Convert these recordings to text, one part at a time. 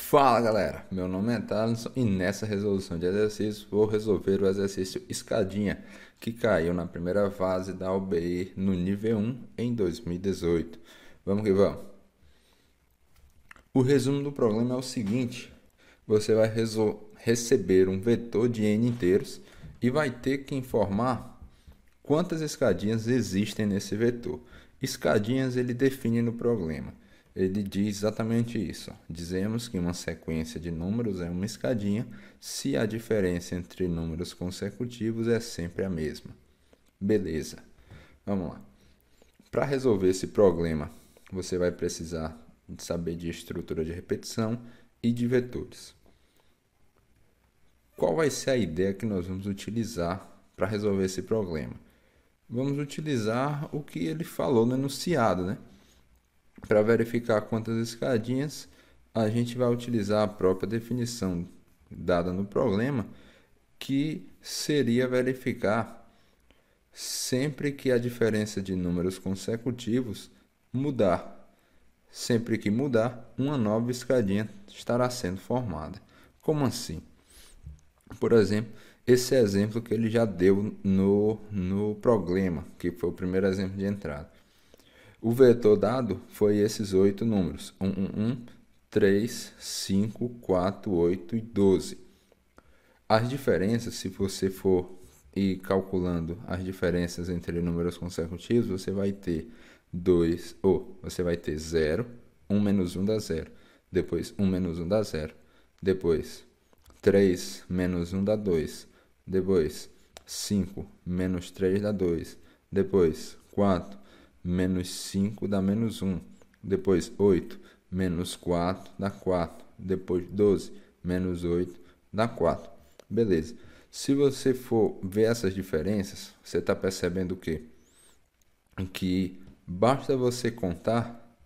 Fala galera, meu nome é Thaleson e nessa resolução de exercício vou resolver o exercício escadinha que caiu na primeira fase da UBI no nível 1 em 2018. Vamos que vamos. O resumo do problema é o seguinte: você vai receber um vetor de n inteiros e vai ter que informar quantas escadinhas existem nesse vetor. Escadinhas ele define no problema. Ele diz exatamente isso. Dizemos que uma sequência de números é uma escadinha se a diferença entre números consecutivos é sempre a mesma. Beleza, vamos lá. Para resolver esse problema, você vai precisar saber de estrutura de repetição e de vetores. Qual vai ser a ideia que nós vamos utilizar para resolver esse problema? Vamos utilizar o que ele falou no enunciado, né? Para verificar quantas escadinhas, a gente vai utilizar a própria definição dada no problema, que seria verificar sempre que a diferença de números consecutivos mudar. Sempre que mudar, uma nova escadinha estará sendo formada. Como assim? Por exemplo, esse exemplo que ele já deu no problema, que foi o primeiro exemplo de entrada. O vetor dado foi esses 8 números: 3, 5, 4, 8 e 12. As diferenças, se você for ir calculando as diferenças entre números consecutivos, você vai ter 0, 1 menos 1 dá 0. Depois 1 menos 1 dá 0. Depois 3 menos 1 dá 2. Depois 5 menos 3 dá 2. Depois 4 menos 5 dá menos 1. Depois 8 menos 4 dá 4. Depois 12 menos 8 dá 4. Beleza. Se você for ver essas diferenças, você está percebendo o quê? Que basta você contar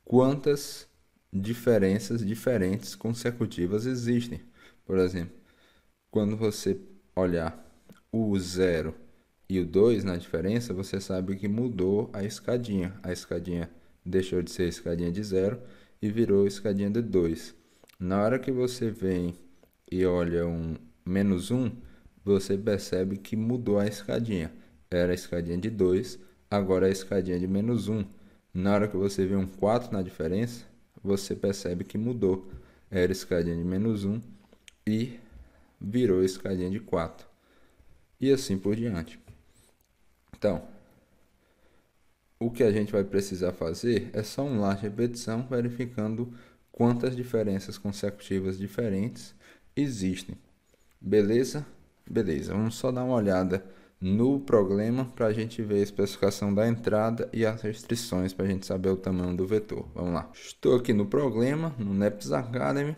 quantas diferenças diferentes consecutivas existem. Por exemplo, quando você olhar o 0 e o 2 na diferença, você sabe que mudou a escadinha. A escadinha deixou de ser escadinha de 0 e virou escadinha de 2. Na hora que você vem e olha um menos 1, você percebe que mudou a escadinha. Era a escadinha de 2, agora é a escadinha de menos 1. Na hora que você vê um 4 na diferença, você percebe que mudou. Era a escadinha de menos 1 e virou a escadinha de 4. E assim por diante. Então, o que a gente vai precisar fazer é só um lá de repetição, verificando quantas diferenças consecutivas diferentes existem. Beleza? Beleza. Vamos só dar uma olhada no problema para a gente ver a especificação da entrada e as restrições para a gente saber o tamanho do vetor. Vamos lá. Estou aqui no problema, no NEPS Academy.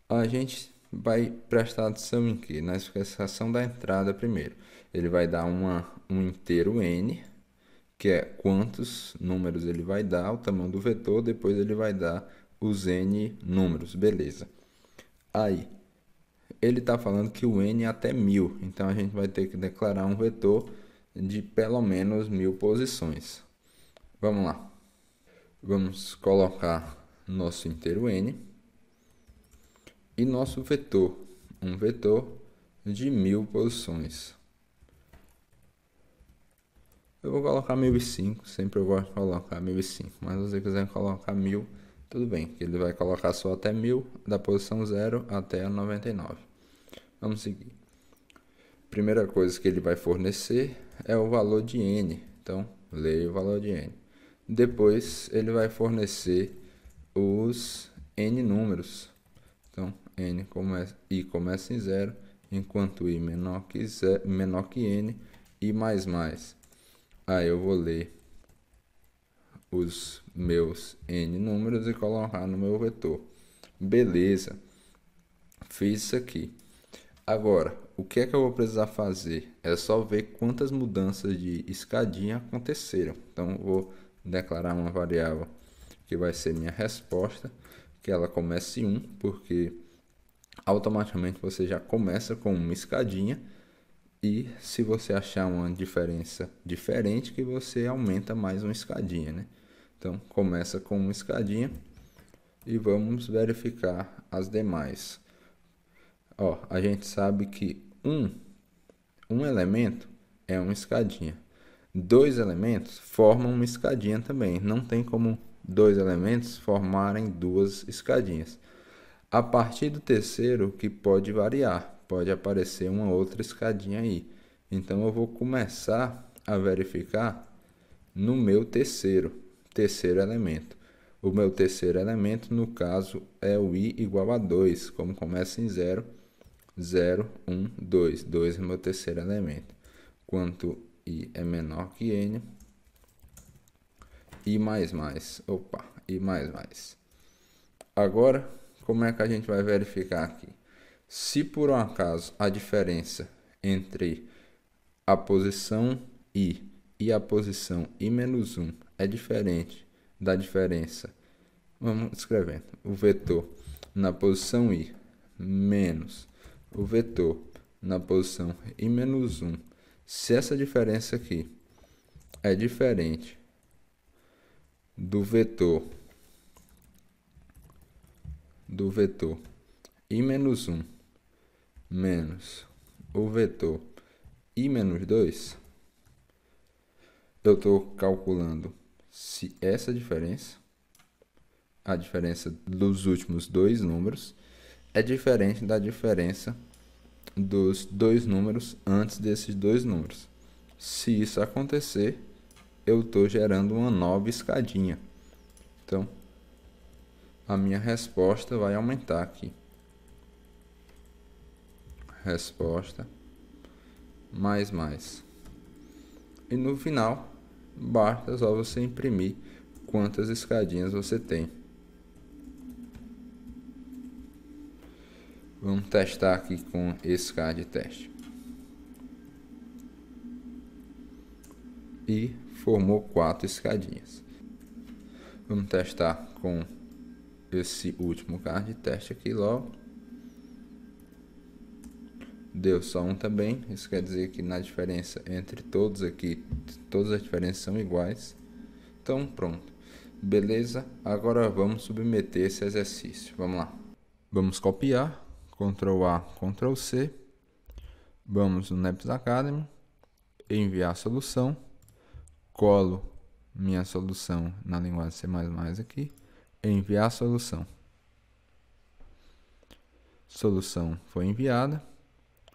A gente vai prestar atenção em quê? Na especificação da entrada primeiro. Ele vai dar um inteiro n, que é quantos números ele vai dar, o tamanho do vetor, depois ele vai dar os n números, beleza. Aí, ele está falando que o n é até 1000, então a gente vai ter que declarar um vetor de pelo menos 1000 posições. Vamos lá. Vamos colocar nosso inteiro n e nosso vetor, um vetor de 1000 posições. Eu vou colocar 1005, sempre eu gosto de colocar 1005, mas se você quiser colocar 1000, tudo bem, que ele vai colocar só até 1000, da posição 0 até a 99. Vamos seguir. Primeira coisa que ele vai fornecer é o valor de n, então leia o valor de n. Depois ele vai fornecer os n números, então n começa em 0, enquanto i menor que n e mais. Aí eu vou ler os meus n números e colocar no meu vetor. Beleza, fiz isso aqui. Agora, o que é que eu vou precisar fazer? É só ver quantas mudanças de escadinha aconteceram. Então, eu vou declarar uma variável que vai ser minha resposta, que ela comece em 1, porque automaticamente você já começa com uma escadinha. E se você achar uma diferença diferente, que você aumenta mais uma escadinha, né? Então, começa com uma escadinha e vamos verificar as demais. Ó, a gente sabe que um elemento é uma escadinha. 2 elementos formam uma escadinha também. Não tem como 2 elementos formarem 2 escadinhas. A partir do terceiro que pode variar, pode aparecer uma outra escadinha aí. Então eu vou começar a verificar no meu terceiro elemento. O meu terceiro elemento, no caso, é o i igual a 2, como começa em 0, 0, 1, 2. 2 é o meu terceiro elemento. Quanto i é menor que n, i mais mais. Opa, i mais mais. Agora, como é que a gente vai verificar aqui? Se por um acaso a diferença entre a posição i e a posição i menos 1 é diferente da diferença, vamos escrevendo, o vetor na posição i menos o vetor na posição i menos 1, se essa diferença aqui é diferente do vetor i menos 1 menos o vetor i menos 2, eu estou calculando se essa diferença, a diferença dos últimos 2 números, é diferente da diferença dos 2 números antes desses 2 números. Se isso acontecer, eu estou gerando uma nova escadinha. Então, a minha resposta vai aumentar aqui. Resposta mais mais. E no final, basta só você imprimir quantas escadinhas você tem. Vamos testar aqui com esse card de teste. E formou 4 escadinhas. Vamos testar com esse último card de teste aqui logo. Deu só um também. Isso quer dizer que na diferença entre todos aqui, todas as diferenças são iguais. Então pronto. Beleza? Agora vamos submeter esse exercício. Vamos lá. Vamos copiar. Ctrl A, Ctrl C. Vamos no NEPS Academy. Enviar a solução. Colo minha solução na linguagem C++ aqui. Enviar a solução. Solução foi enviada.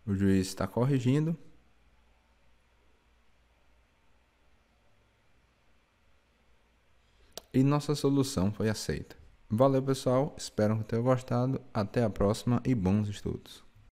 O juiz está corrigindo. E nossa solução foi aceita. Valeu, pessoal. Espero que tenham gostado. Até a próxima e bons estudos.